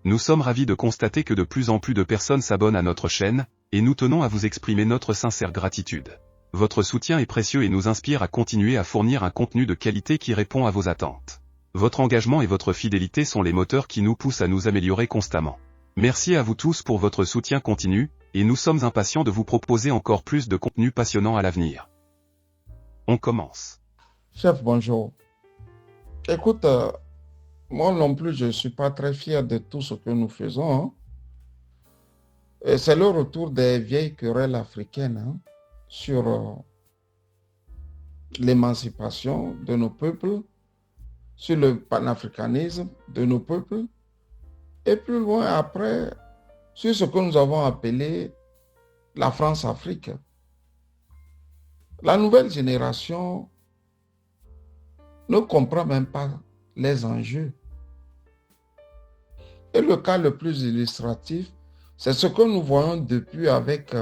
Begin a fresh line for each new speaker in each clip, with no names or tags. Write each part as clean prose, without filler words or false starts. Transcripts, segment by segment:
Nous sommes ravis de constater que de plus en plus de personnes s'abonnent à notre chaîne, et nous tenons à vous exprimer notre sincère gratitude. Votre soutien est précieux et nous inspire à continuer à fournir un contenu de qualité qui répond à vos attentes. Votre engagement et votre fidélité sont les moteurs qui nous poussent à nous améliorer constamment. Merci à vous tous pour votre soutien continu, et nous sommes impatients de vous proposer encore plus de contenu passionnant à l'avenir. On commence.
Chef, bonjour. Écoute, moi non plus, je ne suis pas très fier de tout ce que nous faisons. Hein. Et c'est le retour des vieilles querelles africaines hein, sur l'émancipation de nos peuples, sur le panafricanisme de nos peuples, et plus loin après, sur ce que nous avons appelé la France-Afrique. La nouvelle génération ne comprend même pas les enjeux. Et le cas le plus illustratif, c'est ce que nous voyons depuis avec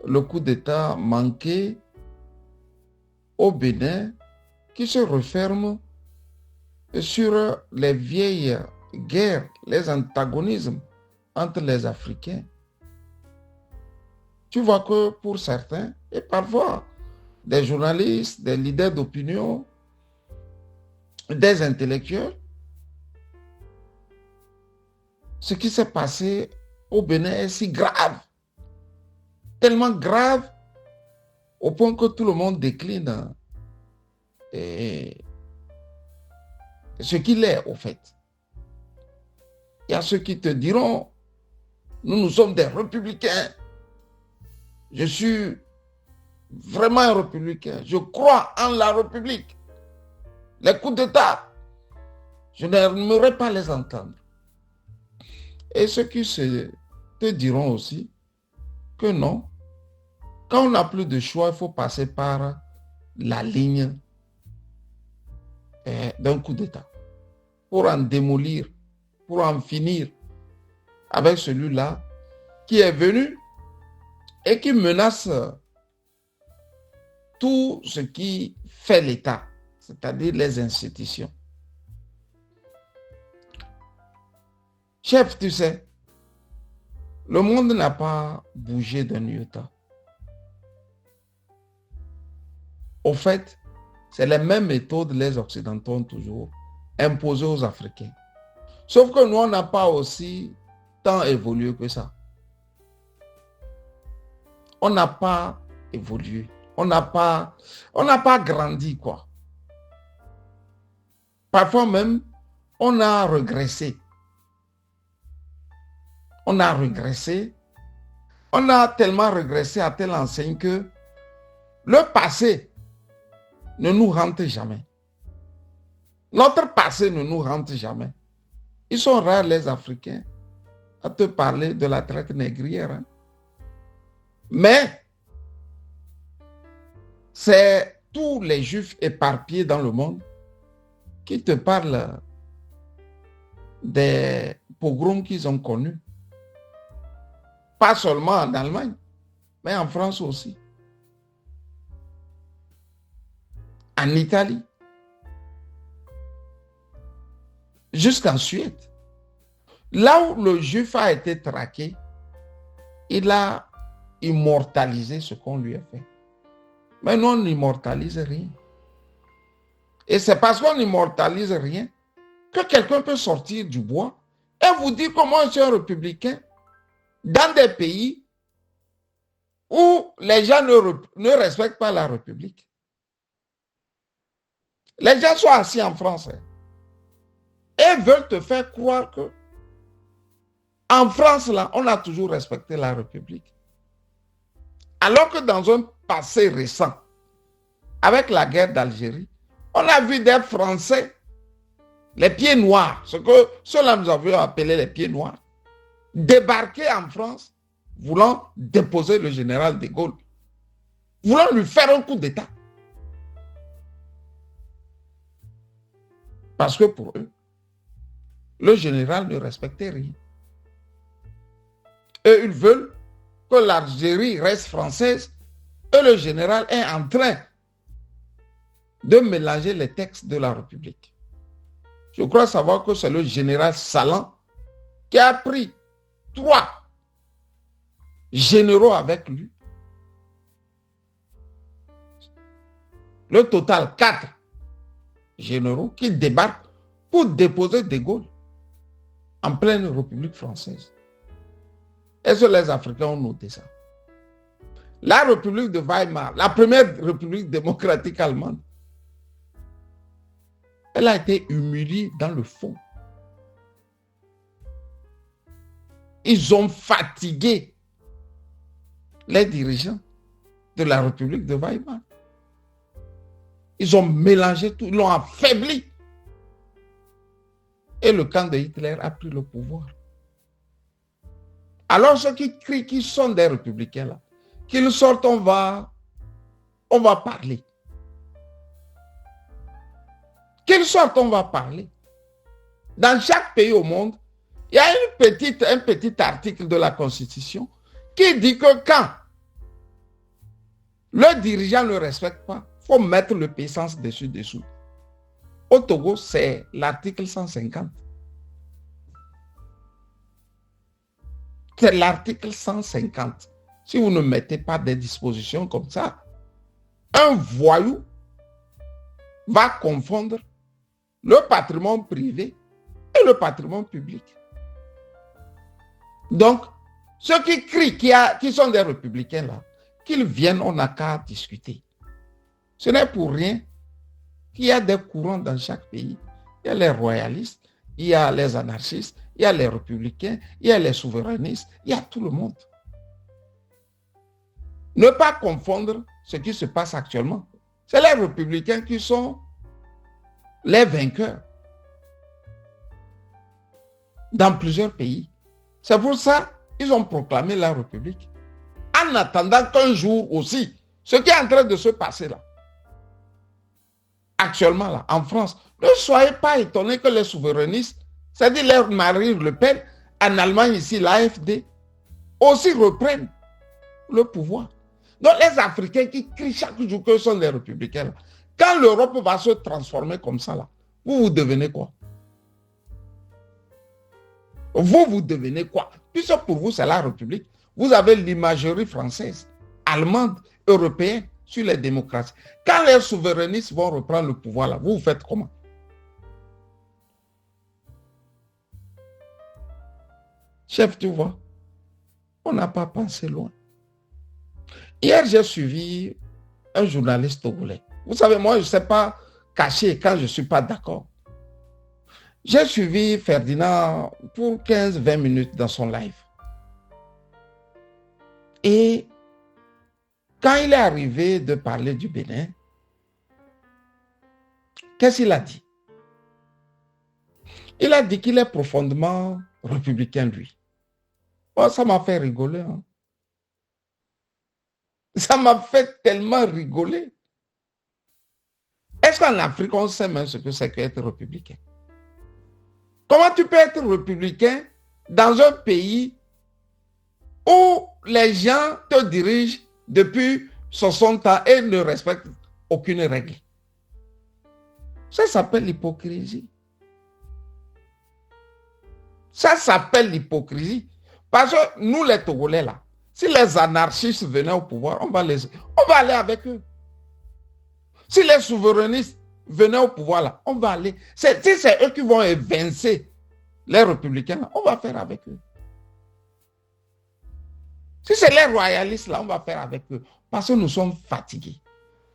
le coup d'État manqué au Bénin qui se referme sur les vieilles guerres, les antagonismes entre les Africains. Tu vois que pour certains, et parfois des journalistes, des leaders d'opinion, des intellectuels, ce qui s'est passé au Bénin est si grave, tellement grave, au point que tout le monde décline ce qu'il est au fait. Il y a ceux qui te diront, nous sommes des républicains. Je suis vraiment un républicain. Je crois en la République. Les coups d'État, je n'aimerais pas les entendre. Et ceux qui te diront aussi que non, quand on n'a plus de choix, il faut passer par la ligne d'un coup d'État pour en démolir, pour en finir avec celui-là qui est venu et qui menace tout ce qui fait l'État, c'est-à-dire les institutions. Chef, tu sais, le monde n'a pas bougé d'un iota. Au fait, c'est les mêmes méthodes les Occidentaux ont toujours imposées aux Africains. Sauf que nous, on n'a pas aussi tant évolué que ça. On n'a pas évolué. On n'a pas grandi, quoi. Parfois même, on a régressé. On a régressé. On a tellement régressé à telle enseigne que le passé ne nous hante jamais. Notre passé ne nous hante jamais. Ils sont rares, les Africains, à te parler de la traite négrière. Hein. Mais c'est tous les Juifs éparpillés dans le monde qui te parlent des pogroms qu'ils ont connus. Pas seulement en Allemagne, mais en France aussi. En Italie. Jusqu'en Suède. Là où le Juif a été traqué, il a immortalisé ce qu'on lui a fait. Mais nous, on n'immortalise rien. Et c'est parce qu'on n'immortalise rien que quelqu'un peut sortir du bois et vous dire comment je suis un républicain dans des pays où les gens ne respectent pas la République. Les gens sont assis en France et veulent te faire croire que en France, là, on a toujours respecté la République. Alors que dans un passé récent, avec la guerre d'Algérie, on a vu des Français, les pieds noirs, ce que ceux-là nous avions appelé les pieds noirs, débarquer en France, voulant déposer le général de Gaulle, voulant lui faire un coup d'État. Parce que pour eux, le général ne respectait rien. Et ils veulent que l'Algérie reste française et le général est en train de mélanger les textes de la République. Je crois savoir que c'est le général Salan qui a pris 3 généraux avec lui. Le total, 4 généraux qui débarquent pour déposer De Gaulle en pleine République française. Est-ce que les Africains ont noté ça? La République de Weimar, la première République démocratique allemande, elle a été humiliée dans le fond. Ils ont fatigué les dirigeants de la République de Weimar. Ils ont mélangé tout, ils l'ont affaibli. Et le camp de Hitler a pris le pouvoir. Alors ceux qui crient qu'ils sont des républicains là, qu'ils sortent, on va parler. Qu'ils sortent, on va parler. Dans chaque pays au monde, il y a un petit article de la Constitution qui dit que quand le dirigeant ne respecte pas, il faut mettre le pays sens dessus-dessous. Au Togo, c'est l'article 150. C'est l'article 150. Si vous ne mettez pas des dispositions comme ça, un voyou va confondre le patrimoine privé et le patrimoine public. Donc, ceux qui crient qui sont des républicains là, qu'ils viennent, on n'a qu'à discuter. Ce n'est pour rien qu'il y a des courants dans chaque pays. Il y a les royalistes, il y a les anarchistes, il y a les républicains, il y a les souverainistes, il y a tout le monde. Ne pas confondre ce qui se passe actuellement. C'est les républicains qui sont les vainqueurs dans plusieurs pays. C'est pour ça qu'ils ont proclamé la République. En attendant qu'un jour aussi, ce qui est en train de se passer là, actuellement là, en France, ne soyez pas étonnés que les souverainistes, c'est-à-dire leur Marine Le Pen, en Allemagne ici, l'AfD, aussi reprennent le pouvoir. Donc les Africains qui crient chaque jour que ce sont des républicains, là, quand l'Europe va se transformer comme ça, là, vous devenez quoi? Vous devenez quoi? Puisque pour vous, c'est la République. Vous avez l'imagerie française, allemande, européenne sur les démocraties. Quand les souverainistes vont reprendre le pouvoir, là, vous faites comment? Chef, tu vois, on n'a pas pensé loin. Hier, j'ai suivi un journaliste togolais. Vous savez, moi, je ne sais pas cacher quand je ne suis pas d'accord. J'ai suivi Ferdinand pour 15-20 minutes dans son live. Et quand il est arrivé de parler du Bénin, qu'est-ce qu'il a dit? Il a dit qu'il est profondément républicain, lui. Oh, ça m'a fait rigoler. Hein. Ça m'a fait tellement rigoler. Est-ce qu'en Afrique, on sait même ce que c'est qu'être républicain? Comment tu peux être républicain dans un pays où les gens te dirigent depuis 60 ans et ne respectent aucune règle? Ça s'appelle l'hypocrisie. Ça s'appelle l'hypocrisie. Parce que nous, les Togolais, là, si les anarchistes venaient au pouvoir, on va aller avec eux. Si les souverainistes venaient au pouvoir, là, on va aller. Si c'est eux qui vont évincer les républicains, là, on va faire avec eux. Si c'est les royalistes, là, on va faire avec eux. Parce que nous sommes fatigués.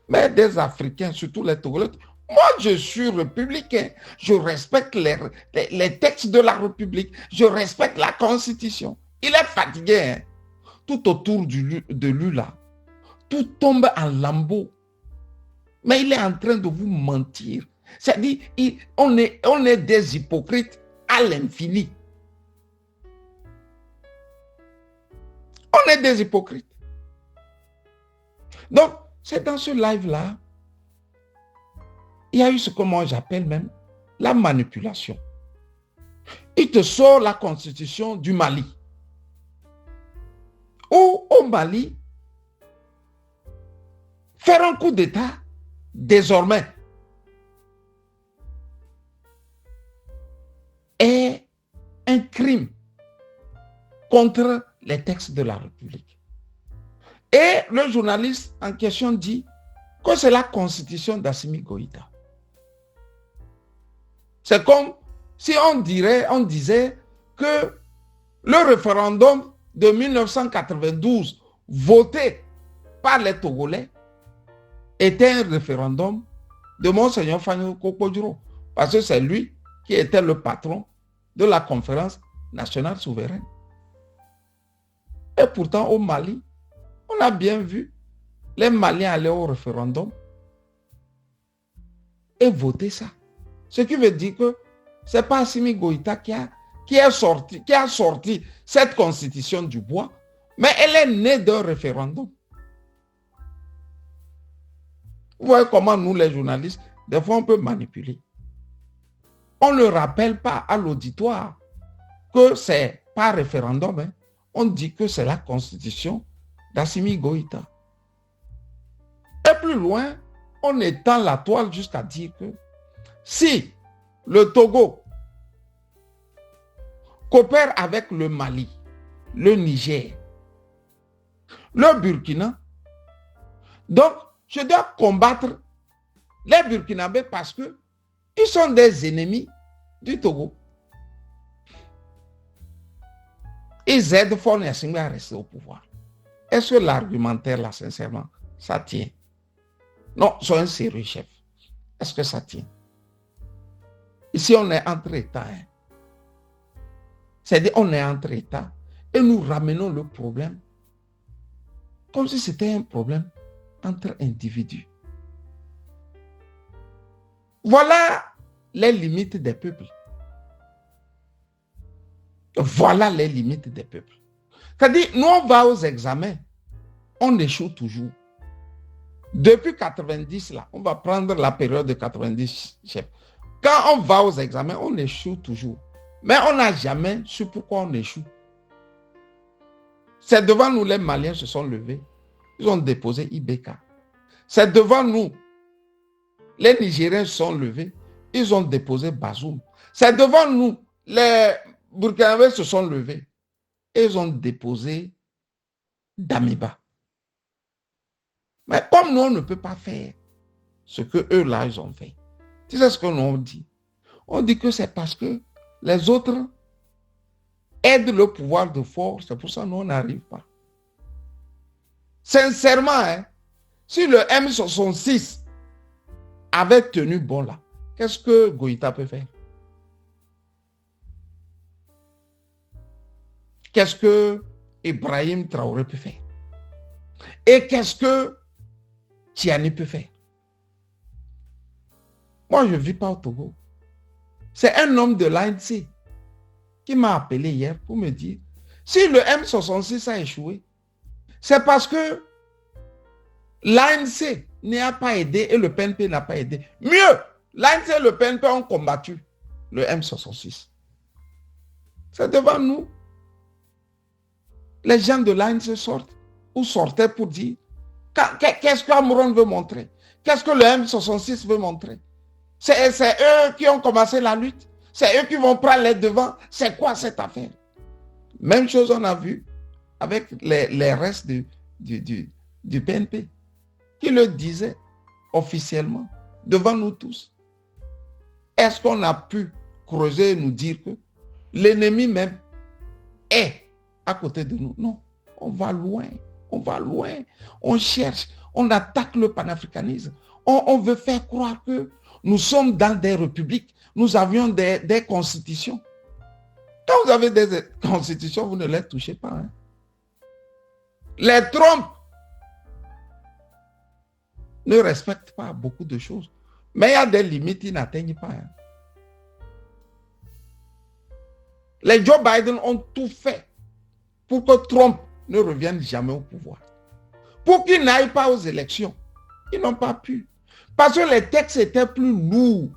Mais des Africains, surtout les Togolais, moi, je suis républicain. Je respecte les textes de la République. Je respecte la Constitution. Il est fatigué, hein? Tout autour de lui, là. Tout tombe en lambeaux. Mais il est en train de vous mentir. C'est-à-dire, on est des hypocrites à l'infini. On est des hypocrites. Donc, c'est dans ce live-là, il y a eu ce que moi j'appelle même la manipulation. Il te sort la constitution du Mali. Ou au Mali, faire un coup d'État, désormais, est un crime contre les textes de la République. Et le journaliste en question dit que c'est la constitution d'Assimi Goïta. C'est comme si on disait que le référendum de 1992 voté par les Togolais était un référendum de Monseigneur Fanny Kokpodjoro, parce que c'est lui qui était le patron de la conférence nationale souveraine. Et pourtant, au Mali, on a bien vu les Maliens aller au référendum et voter ça. Ce qui veut dire que ce n'est pas Assimi Goïta qui a sorti cette constitution du bois, mais elle est née d'un référendum. Vous voyez comment nous, les journalistes, des fois on peut manipuler. On ne rappelle pas à l'auditoire que c'est pas référendum. Hein. On dit que c'est la constitution d'Assimi Goïta. Et plus loin, on étend la toile jusqu'à dire que si le Togo coopère avec le Mali, le Niger, le Burkina, donc je dois combattre les Burkinabés parce que ils sont des ennemis du Togo. Ils aident Faure Gnassingbé à rester au pouvoir. Est-ce que l'argumentaire, là, sincèrement, ça tient? Non, soyez sérieux, chef. Est-ce que ça tient? Ici, on est entre États. Hein. C'est-à-dire, on est entre États et nous ramenons le problème comme si c'était un problème entre individus. Voilà les limites des peuples. Voilà les limites des peuples. C'est-à-dire, nous, on va aux examens, on échoue toujours. Depuis 90, là, on va prendre la période de 90, chef. Quand on va aux examens, on échoue toujours. Mais on n'a jamais su pourquoi on échoue. C'est devant nous, les Maliens se sont levés. Ils ont déposé IBK. C'est devant nous, les Nigériens se sont levés. Ils ont déposé Bazoum. C'est devant nous, les Burkinabés se sont levés. Et ils ont déposé Damiba. Mais comme nous, on ne peut pas faire ce que eux là, ils ont fait. Tu sais ce que nous on dit? On dit que c'est parce que les autres aident le pouvoir de force. C'est pour ça que nous, on n'arrive pas. Sincèrement, hein, si le M66 avait tenu bon là, qu'est-ce que Goïta peut faire? Qu'est-ce que Ibrahim Traoré peut faire? Et qu'est-ce que Tiani peut faire? Moi, je ne vis pas au Togo. C'est un homme de l'ANC qui m'a appelé hier pour me dire si le M66 a échoué, c'est parce que l'ANC n'a pas aidé et le PNP n'a pas aidé. Mieux, l'ANC et le PNP ont combattu le M66. C'est devant nous. Les gens de l'ANC sortent ou sortaient pour dire qu'est-ce qu'Amron veut montrer? Qu'est-ce que le M66 veut montrer? C'est eux qui ont commencé la lutte. C'est eux qui vont prendre les devants. C'est quoi cette affaire? Même chose on a vu avec les restes du PNP qui le disaient officiellement devant nous tous. Est-ce qu'on a pu creuser et nous dire que l'ennemi même est à côté de nous? Non, on va loin, on cherche, on attaque le panafricanisme. On veut faire croire que nous sommes dans des républiques, nous avions des constitutions. Quand vous avez des constitutions, vous ne les touchez pas. Hein. Les Trump ne respectent pas beaucoup de choses. Mais il y a des limites, ils n'atteignent pas. Hein. Les Joe Biden ont tout fait pour que Trump ne revienne jamais au pouvoir. Pour qu'il n'aille pas aux élections. Ils n'ont pas pu. Parce que les textes étaient plus lourds.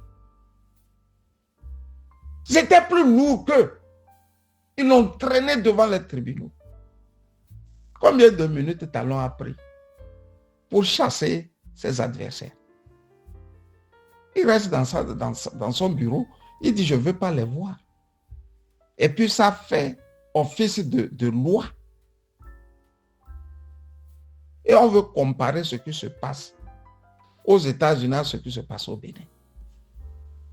C'était plus lourd qu'eux. Ils l'ont traîné devant les tribunaux. Combien de minutes Talon a pris pour chasser ses adversaires? Il reste dans son bureau. Il dit, je ne veux pas les voir. Et puis ça fait office de loi. Et on veut comparer ce qui se passe aux États-Unis à ce qui se passe au Bénin.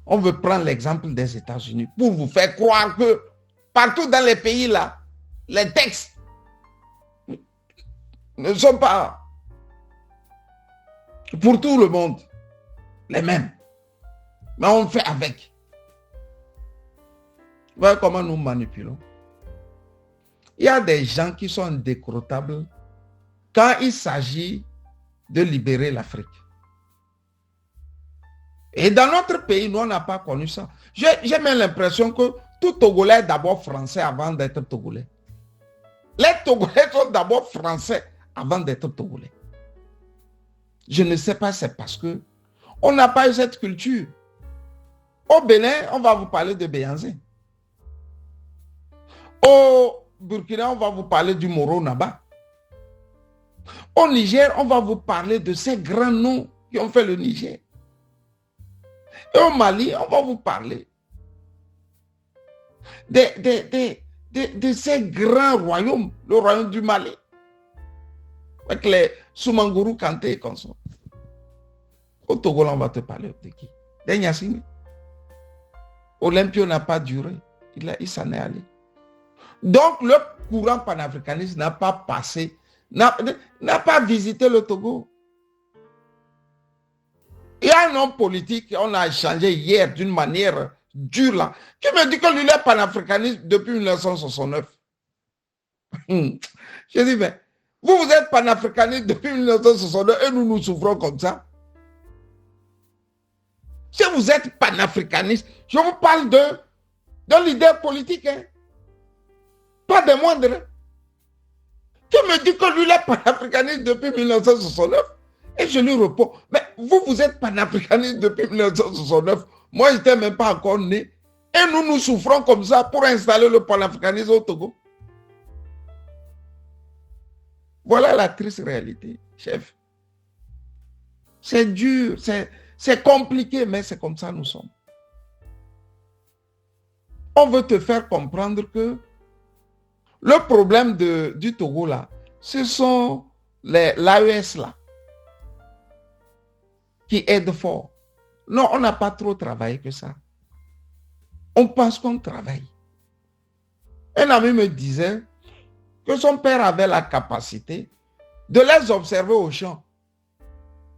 On veut prendre l'exemple des États-Unis pour vous faire croire que partout dans les pays là, les textes ne sont pas pour tout le monde les mêmes. Mais on fait avec. Vous voyez comment nous manipulons? Il y a des gens qui sont indécrottables quand il s'agit de libérer l'Afrique. Et dans notre pays, nous, on n'a pas connu ça. J'ai même l'impression que tout Togolais est d'abord français avant d'être Togolais. Les Togolais sont d'abord français avant d'être Togolais. Je ne sais pas, c'est parce que on n'a pas eu cette culture. Au Bénin, on va vous parler de Béhanzé. Au Burkina, on va vous parler du Moro Naba. Au Niger, on va vous parler de ces grands noms qui ont fait le Niger. Et au Mali, on va vous parler de ces grands royaumes, le royaume du Mali, avec les Soumanguru Kanté et consorts. Au Togo, on va te parler de qui? D'Enyassine. Olympio n'a pas duré, il s'en est allé. Donc, le courant panafricaniste n'a pas passé, n'a pas visité le Togo. Il y a un homme politique, on a échangé hier d'une manière dure là, qui me dit que lui est panafricaniste depuis 1969. Je dis, mais vous êtes panafricaniste depuis 1969 et nous souffrons comme ça. Si vous êtes panafricaniste, je vous parle d'un leader politique, hein, pas des moindres, qui me dit que lui est panafricaniste depuis 1969. Et je lui réponds, mais vous êtes panafricaniste depuis 1969. Moi, je n'étais même pas encore né. Et nous souffrons comme ça pour installer le panafricanisme au Togo. Voilà la triste réalité, chef. C'est dur, c'est compliqué, mais c'est comme ça nous sommes. On veut te faire comprendre que le problème du Togo là, ce sont l'AES là, qui aident fort. Non, on n'a pas trop travaillé que ça. On pense qu'on travaille. Un ami me disait que son père avait la capacité de les observer au champ.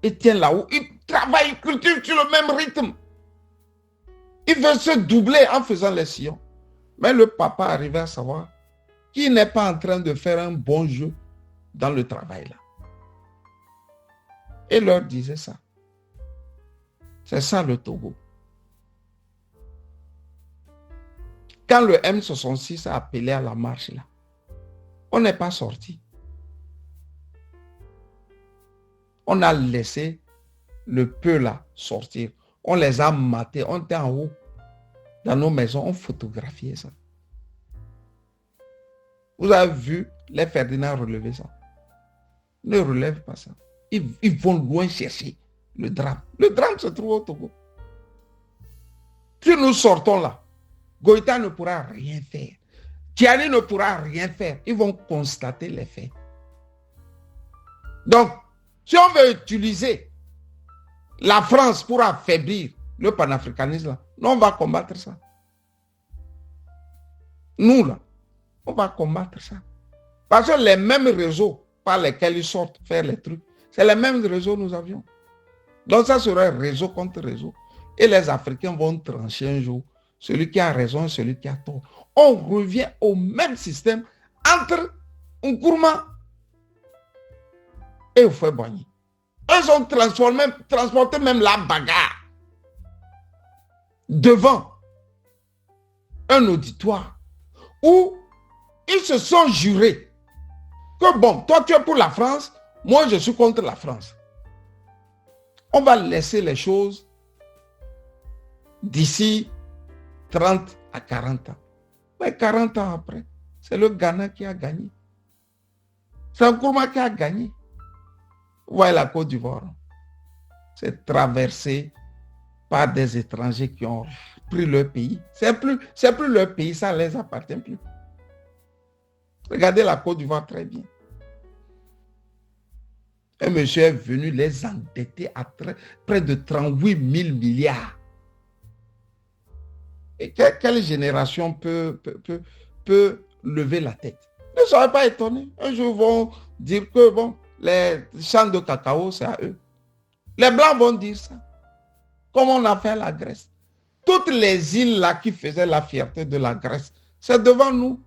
Et tiens là-haut, il travaille, il cultive sur le même rythme. Il veut se doubler en faisant les sillons. Mais le papa arrivait à savoir qu'il n'est pas en train de faire un bon jeu dans le travail là. Et leur disait ça. C'est ça le Togo. Quand le M66 a appelé à la marche là, on n'est pas sorti. On a laissé le peu là sortir. On les a matés. On était en haut. Dans nos maisons, on photographiait ça. Vous avez vu les Ferdinand relever ça. Ne relève pas ça. Ils vont loin chercher le drame. Le drame se trouve au Togo. Si nous sortons là, Goïta ne pourra rien faire. Tiani ne pourra rien faire. Ils vont constater les faits. Donc, si on veut utiliser la France pour affaiblir le panafricanisme, nous, on va combattre ça. Nous, là, on va combattre ça. Parce que les mêmes réseaux par lesquels ils sortent faire les trucs, c'est les mêmes réseaux que nous avions. Donc, ça serait réseau contre réseau. Et les Africains vont trancher un jour celui qui a raison et celui qui a tort. On revient au même système entre Nkrumah et Houphouët-Boigny. Ils ont transporté même la bagarre devant un auditoire où ils se sont jurés que bon, toi tu es pour la France, moi je suis contre la France. On va laisser les choses d'ici 30 à 40 ans. Mais 40 ans après, c'est le Ghana qui a gagné. C'est Nkrumah qui a gagné. Vous voyez la Côte d'Ivoire. C'est traversé par des étrangers qui ont pris leur pays. C'est plus leur pays, ça ne les appartient plus. Regardez la Côte d'Ivoire très bien. Un monsieur est venu les endetter à près de 38 000 milliards. Et quelle génération peut lever la tête? Ne soyez pas étonnés. Un jour, ils vont dire que bon, les champs de cacao, c'est à eux. Les Blancs vont dire ça. Comme on a fait à la Grèce. Toutes les îles là qui faisaient la fierté de la Grèce, c'est devant nous.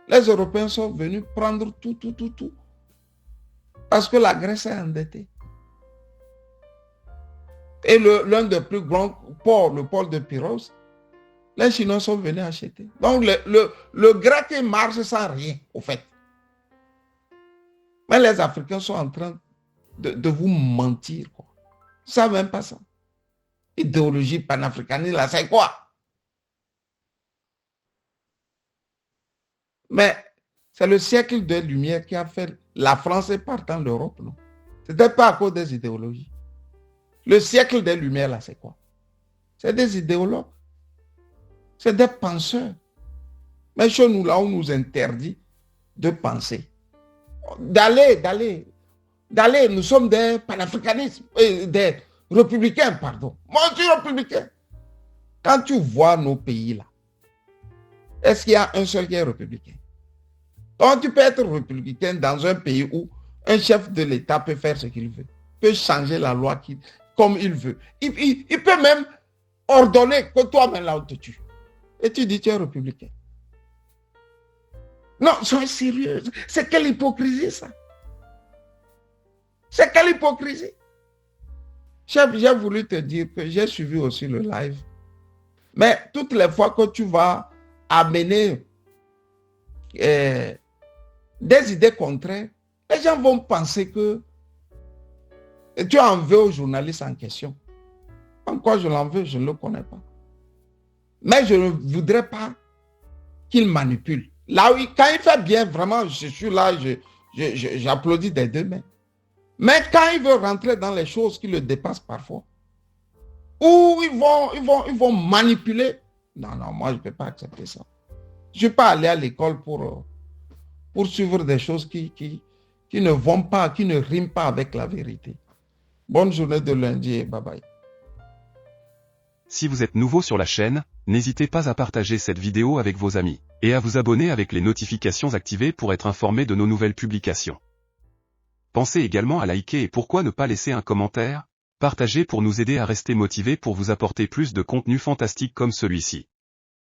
Les Européens sont venus prendre tout. Parce que la Grèce est endettée. Et l'un des plus grands ports, le port de Pyros, les Chinois sont venus acheter. Donc le grec marche sans rien, au fait. Mais les Africains sont en train de vous mentir, quoi. Ils ne savent même pas ça. Idéologie panafricaniste, là, c'est quoi? Mais c'est le siècle des Lumières qui a fait la France et partant l'Europe, non? Ce n'était pas à cause des idéologies. Le siècle des Lumières, là, c'est quoi? C'est des idéologues. C'est des penseurs. Mais chez nous, là, on nous interdit de penser. D'aller. Nous sommes des panafricanistes, des républicains, pardon. Moi, je suis républicain. Quand tu vois nos pays, là, est-ce qu'il y a un seul qui est républicain? Donc, tu peux être républicain dans un pays où un chef de l'État peut faire ce qu'il veut, peut changer la loi comme il veut. Il peut même ordonner que toi-même là, on te tue. Et tu dis, tu es républicain. Non, soyez sérieux. C'est quelle hypocrisie, ça? C'est quelle hypocrisie? J'ai voulu te dire que j'ai suivi aussi le live. Mais toutes les fois que tu vas amener des idées contraires, les gens vont penser que tu en veux au journaliste en question. En quoi je l'en veux, je ne le connais pas. Mais je ne voudrais pas qu'il manipule. Là, oui, quand il fait bien, vraiment, je suis là, j'applaudis des deux mains. Mais quand il veut rentrer dans les choses qui le dépassent parfois, ou ils vont manipuler, non, moi, je ne peux pas accepter ça. Je ne suis pas allé à l'école pour suivre des choses qui ne vont pas, qui ne riment pas avec la vérité. Bonne journée de lundi et bye bye.
Si vous êtes nouveau sur la chaîne, n'hésitez pas à partager cette vidéo avec vos amis, et à vous abonner avec les notifications activées pour être informé de nos nouvelles publications. Pensez également à liker et pourquoi ne pas laisser un commentaire, partager pour nous aider à rester motivés pour vous apporter plus de contenu fantastique comme celui-ci.